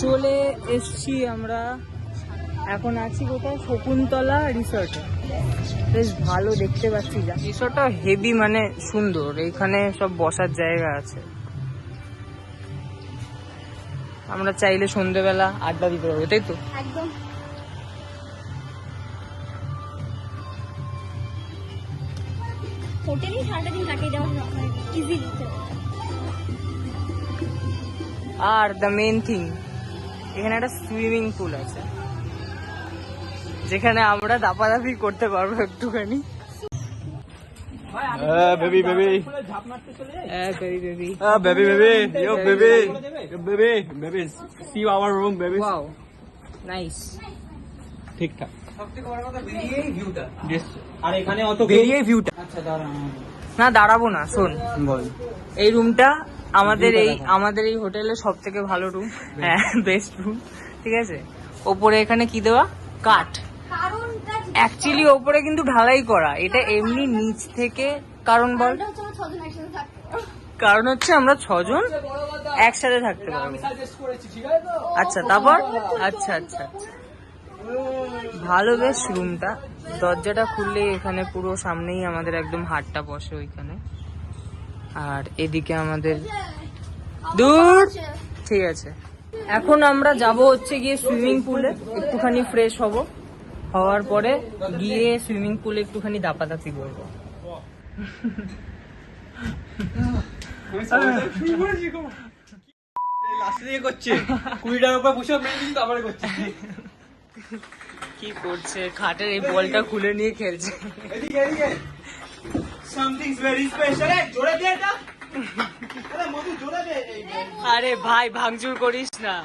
চলে এসছি আমরা, এখন আছি কোথায়, শকুন্তলা রিসর্টে। বেশ ভালো দেখতে পাচ্ছি, যা রিসর্টটা হেভি মানে সুন্দর, এইখানে সব বসার জায়গা আছে। আমরা চাইলে সন্ধ্যেবেলা আড্ডা দিতে পারবো, তাই তো? একদম। হোটেলেই সারাটা দিন কাটিয়ে দেওয়া easy. Are the main thing, এখানে একটা সুইমিং পুল আছে যেখানে আমরা দাপাদাপি করতে পারবো একটুখানি। baby, baby. Baby baby Baby, baby. Yo, baby. Yo, baby. Baby, see our room, baby. Wow, nice. ঠিকঠাক। সবথেকে বড় কথা বেরিয়েই ভিউটা। Yes. আর এখানে অত বেরিয়েই ভিউটা। আচ্ছা দাঁড়া। না দাঁড়াবো না, শোন, বল। এই রুমটা আমাদের এই হোটেলের সব থেকে ভালো রুম, হ্যাঁ বেস্ট রুম, ঠিক আছে। ওপরে এখানে কি দেওয়া, কাঠ। অ্যাকচুয়ালি ওপরে কিন্তু ঢালাই করা, এটা এমনি নিচ থেকে। কারণ বল, কারণ হচ্ছে আমরা 6 জন একসাথে থাকতে পারবো। আচ্ছা তারপর, আচ্ছা আচ্ছা আচ্ছা, ভালো বেশ রুমটা। দরজাটা খুললে এখানে পুরো সামনেই আমাদের একদম হাটটা বসে ওইখানে, আর এদিকে আমাদের দূর। ঠিক আছে, এখন আমরা যাব হচ্ছে গিয়ে সুইমিং পুলে, একটুখানি ফ্রেশ হওয়ার পরে গিয়ে সুইমিং পুলে একটুখানি দাপাদাপি করবো। লাস্টে দিয়ে করছে 20 টাকার উপর বসে মেরে কিন্তু আবার করছে। কি করছে, খাটের এই বলটা খুলে নিয়ে খেলছে। এদিকে এদিকে সামথিং ভেরি স্পেশাল। জোরে দে এটা। আরে মধু জোরে দে। আরে ভাই ভাঙচুর করিস না।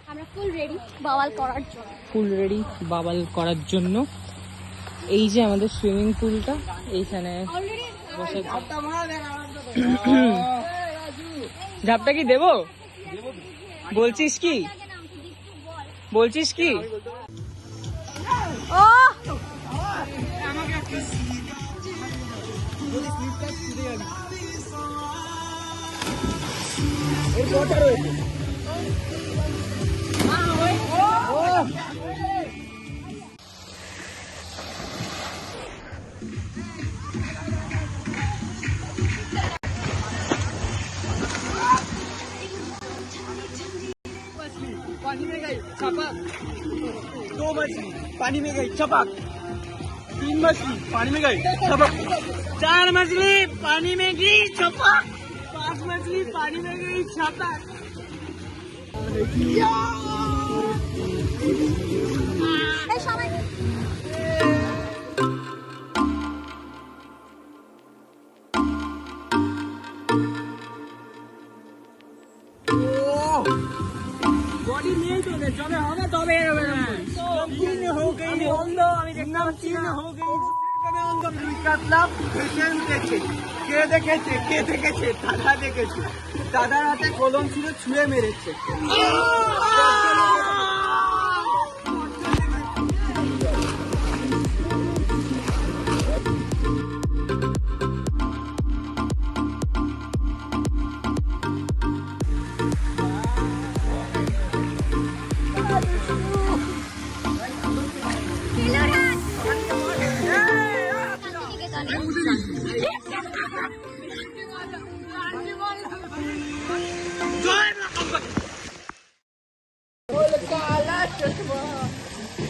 আমরা ফুল রেডি বাওয়াল করার জন্য। ফুল রেডি বাবাল করার জন্য। এই যে আমাদের সুইমিং পুলটা, এইখানে অলরেডি বসে। ঝাপটা কি দেবো? বলছিস কি? বলছিস কি? ও पानी में गई छपक। 2 मछली पानी में गई छपक। 3 मछली पानी में गई छपक। 4 मछली पानी में गई छपक। 5 मछली पानी में गई छपक। এই সবাই बॉडी नहीं तो जब होगा तबे नमकीन हो गई অন্ধ। আমি দেখলাম নমকিন हो गई তবে অন্ধ। কাটলাম পেশেন্ট কে দেখেছে দাদা দেখেছে। দাদার হাতে কলম ছিল, ছুঁড়ে মেরেছে।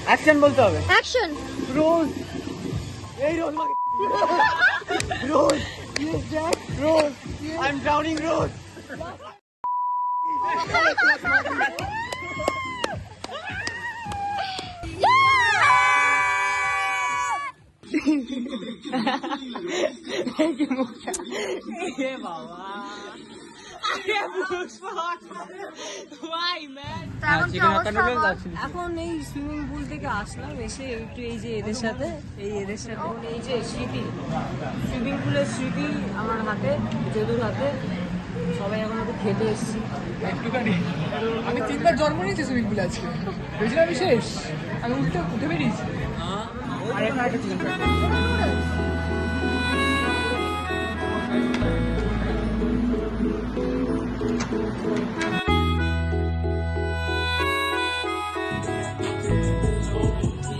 অ্যাকশন বলতে হবে। অ্যাকশন রোজ এই রোজ রোজ রোজ আই এম ড্রাউনিং রোজ। এখন এই সুইমিং পুল থেকে আসলাম, এসে একটু এই যে এদের সাথে এই যে স্মৃতি, সুইমিং পুলের স্মৃতি আমার হাতে, যদুর হাতে, সবাই এখন একটু খেতে এসেছি একটুখানি। আমি 3বার জন্ম নিয়েছি সুইমিং পুলে আজকে, বুঝলাম আমি শেষ, আমি উঠে বেরিয়েছি। আর এখানে একটা চিকেন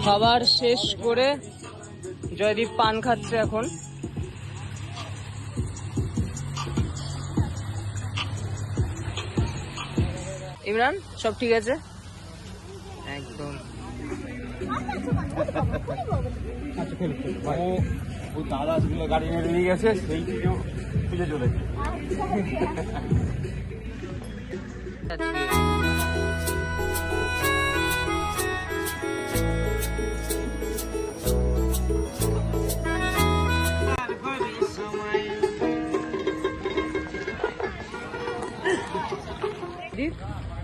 খাবার শেষ করে জয়দীপ পান খাচ্ছে এখন। ইমরান সব ঠিক আছে? একদম। ও দাদা গাড়ি নিয়ে গেছে, সেই খুঁজে চলেছে।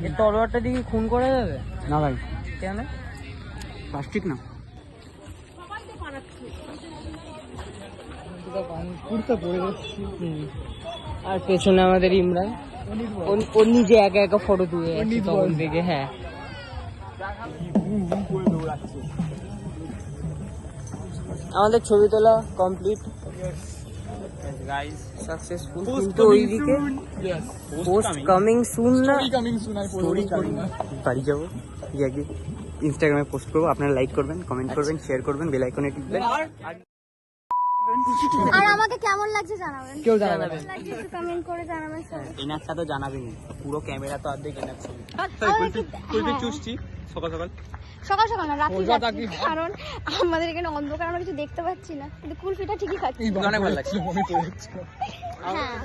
এই তলোয়ারটা দিকে খুন করা যাবে না ভাই, কেন? প্লাস্টিক না। আর পেছনে আমাদের ইমরান, ও নিজে একা একা ফটো তুলে যাচ্ছে তখন থেকে। হ্যাঁ, আমাদের ছবি তোলা কমপ্লিট, সাকসেসফুল। কিন্তু ওইদিকে পোস্ট কামিং সুন না, বাড়ি যাবো গিয়ে আগে ইনস্টাগ্রামে পোস্ট করবো, আপনারা লাইক করবেন, কমেন্ট করবেন, শেয়ার করবেন, বেল আইকনে টিপবেন। আর আমাকে কেমন লাগছে জানাবেন, কেউ জানাবে লাগছে একটু কমেন্ট করে জানাবেন সবাই। এনারটা তো জানাবেনি, পুরো ক্যামেরা তো অর্ধেক এনার ছবি। কুলফি চুষছি সকাল সকাল, সকাল সকাল না, রাত্রি রাত্রি, কারণ আমাদের এখানে অন্ধকার, আমরা কিছু দেখতে পাচ্ছি না, কিন্তু কুলফিটা ঠিকই খাচ্ছি। অনেক ভালো লাগছে। হ্যাঁ,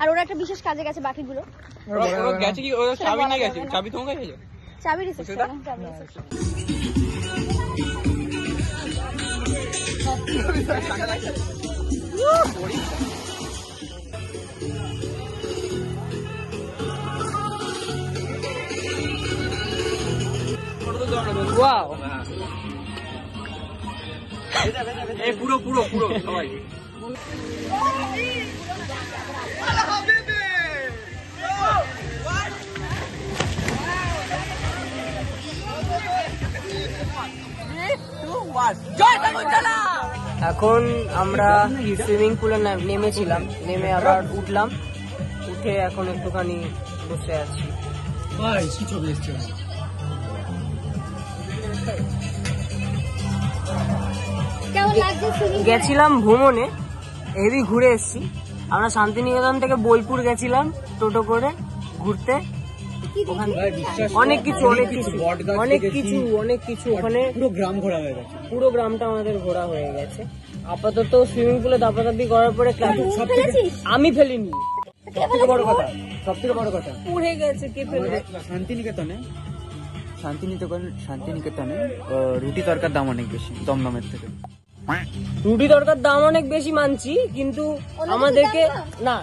আর ওরা একটা বিশেষ কাজে গেছে, বাকিগুলো গেছে কি, ওরা চাবি নিয়ে গেছে, চাবি তোমার কাছে? চাবি রিসেপশন, চাবি রিসেপশন। ওয়াও, পুরো পুরো পুরো সবাই। এখন আমরা সুইমিং পুলে নেমেছিলাম, নেমে আবার উঠলাম, উঠে এখন একটুখানি বসে আছি। কেমন লাগছে সুইমিং? গেছিলাম ভ্রমণে, হেভি ঘুরে এসেছি। আমরা শান্তিনিকেতন থেকে বোলপুর গেছিলাম টোটো করে ঘুরতে। কি দেখি? অনেক কিছু ওখানে পুরো গ্রাম ঘোরা হয়ে গেছে। পুরো গ্রামটা আমাদের ঘোরা হয়ে গেছে। আপাতত সুইমিং পুলে দাপাদাপি করার পরে ফেলেছিস? আমি ফেলিনি, সবথেকে বড় কথা, সবথেকে বড় কথা, উড়ে গেছে, কে ফেলবে? শান্তিনিকেতনে রুটি তরকার দাম অনেক বেশি দমদমের থেকে। রুটি তরকার দাম অনেক বেশি মানছি, কিন্তু আমাদেরকে না,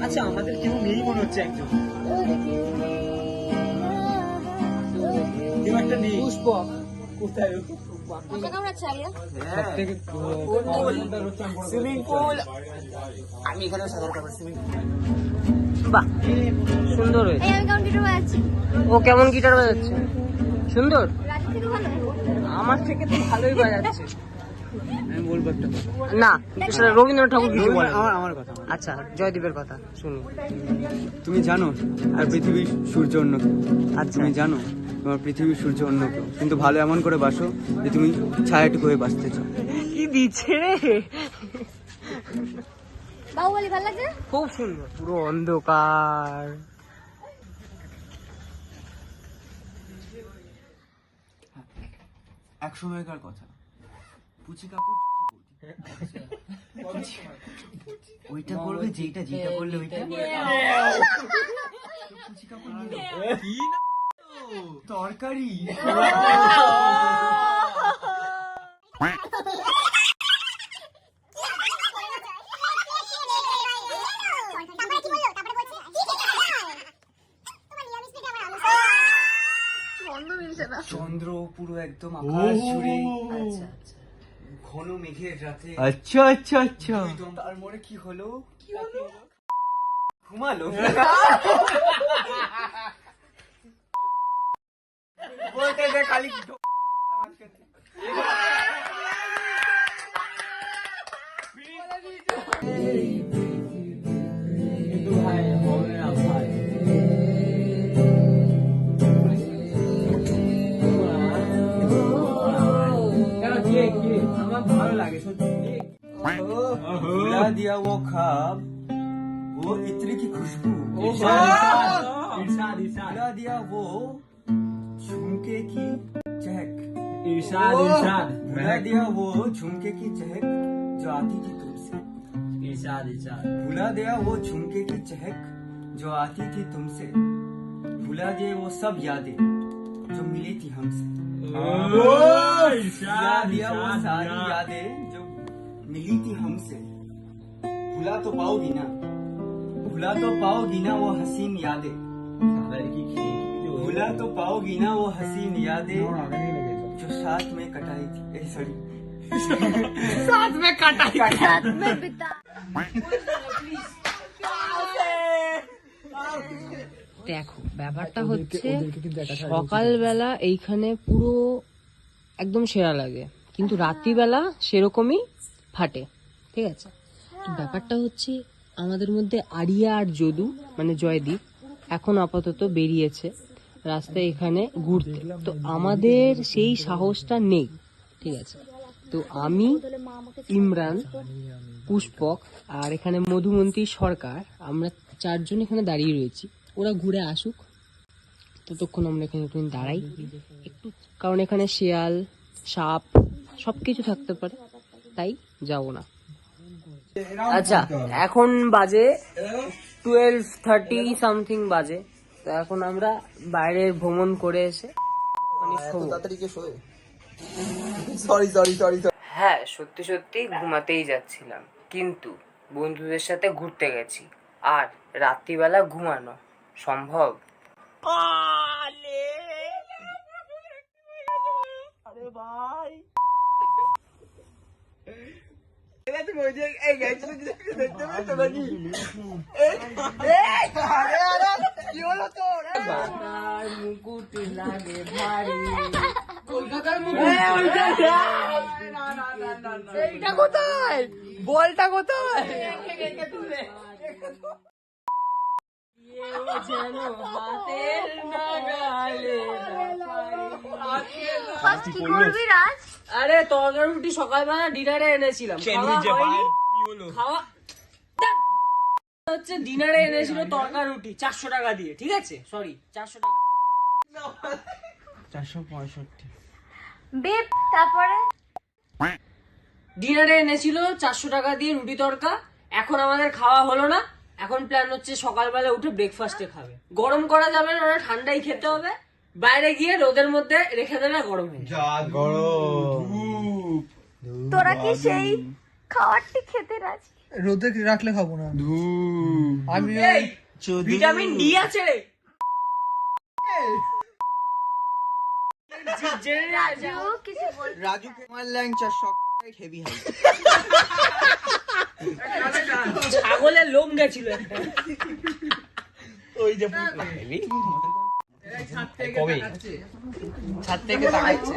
আচ্ছা, আমাদের কেউ নেই মনে হচ্ছে, একজন কেউ একটা নেই। পুষ্পক কোথায়? মজা কেমন চালিয়ে? Swimming pool. আমি এখানে সাঁতার কাটবো, সুইমিং পুল। বাহ, সুন্দর হয়েছে। এই আমি কেমন গিটার বাজাচ্ছি? ও কেমন গিটার বাজাচ্ছে? সুন্দর, রাত থেকে ভালো। আমার থেকে তো ভালোই বাজাচ্ছে। আমি বলবো একটা কথা। না, সেটা রবীন্দ্রনাথ ঠাকুর কিছু বলে। আমার কথা। আচ্ছা, জয়দীপের কথা শুনি। তুমি জানো আর পৃথিবীর সূর্য অন্য কেউ। আচ্ছা, তুমি জানো তোমার পৃথিবীর সূর্য অন্য কেউ, কিন্তু ভালো এমন করে বাসো যে তুমি ছায়াটুকু হয়ে বাঁচতে চাও। কি দিচ্ছে রে, বাহুবলী ভালো লাগছে? খুব সুন্দর, পুরো অন্ধকার। এক সময়কার কথা, পুচি কাকুর ওইটা করবে, যেটা করলে ওইটা। কি না তরকারি চন্দ্র পুরো একদম আকাশ জুড়ে ঘন মেঘের রাতে আচ্ছা আচ্ছা আচ্ছা তার মনে কি হলো ঘুমালো বলতে দে খালি আমার ভালো লাগে সত্যি भुला दिया वो ख्वाब वो इत्र की खुशबू भुला दिया वो झुमके की चहक भुला दिया वो झुमके की चहक जो आती थी तुमसे भुला दिया वो झुमके की चहक जो आती थी तुमसे भुला दिए वो सब यादें जो मिली थी हमसे भुला दिया वो सारी यादें जो मिली थी हमसे भुला तो पाओगी ना वो हसीन यादें भुला तो पाओगी ना वो हसीन यादें जो साथ में कटाई थी सॉरी साथ में कटाई मैं बिता দেখো ব্যাপারটা হচ্ছে সকালবেলা এইখানে পুরো একদম সেরা লাগে, কিন্তু রাত্রিবেলা সেরকমই ফাটে, ঠিক আছে। তো ব্যাপারটা হচ্ছে আমাদের মধ্যে আরিয়া আর যদু মানে জয়দীপ এখন আপাতত বেরিয়েছে রাস্তায় এখানে ঘুরতে, তো আমাদের সেই সাহসটা নেই, ঠিক আছে। তো আমি, ইমরান, পুষ্পক আর এখানে মধুমন্তী সরকার আমরা চারজন এখানে দাঁড়িয়ে রয়েছি। ওরা ঘুরে আসুক, ততক্ষণ আমরা এখানে একটু দাঁড়াই একটু, কারণ এখানে শিয়াল সাপ সবকিছু থাকতে পারে, তাই যাব না। আচ্ছা এখন বাজে 12:30 সামথিং বাজে, তো এখন আমরা বাইরে ভ্রমণ করে এসে হ্যাঁ সত্যি সত্যি ঘুমাতেই যাচ্ছিলাম, কিন্তু বন্ধুদের সাথে ঘুরতে গেছি আর রাত্রিবেলা ঘুমানো সম্ভব? আরে ভাই মুকুট লাগে ভারী কলকাতার এইটা কোথায়, বলটা কোথায়? আরে তরকারি রুটি সকালবেলা ডিনারে এনেছিলাম, খাওয়া হচ্ছে ডিনারে এনেছিল তরকারি রুটি 400 টাকা দিয়ে, ঠিক আছে, সরি 400 টাকা 465 বেপ তারপরে ডিনারে এনেছিল 400 টাকা দিয়ে রুটি তরকা। এখন আমাদের খাওয়া হলো না, এখন প্ল্যান হচ্ছে সকালবেলা উঠে ব্রেকফাস্টে খাবে। গরম করা যাবে না, ওরা ঠান্ডাই খেতে হবে, বাইরে গিয়ে রোদের মধ্যে রেখে দেবে গরম হয়ে তোরা কি সেই খাবারটি খেতে রাজি? রোদে রাখলে খাবো না আমি। ভিটামিন ডি আছে রে। রাজু কুমার ল্যাংচা শক হেভি হাই ছাগলের লোম গেছিল ওই যে ছাদ থেকে তাকাচ্ছে।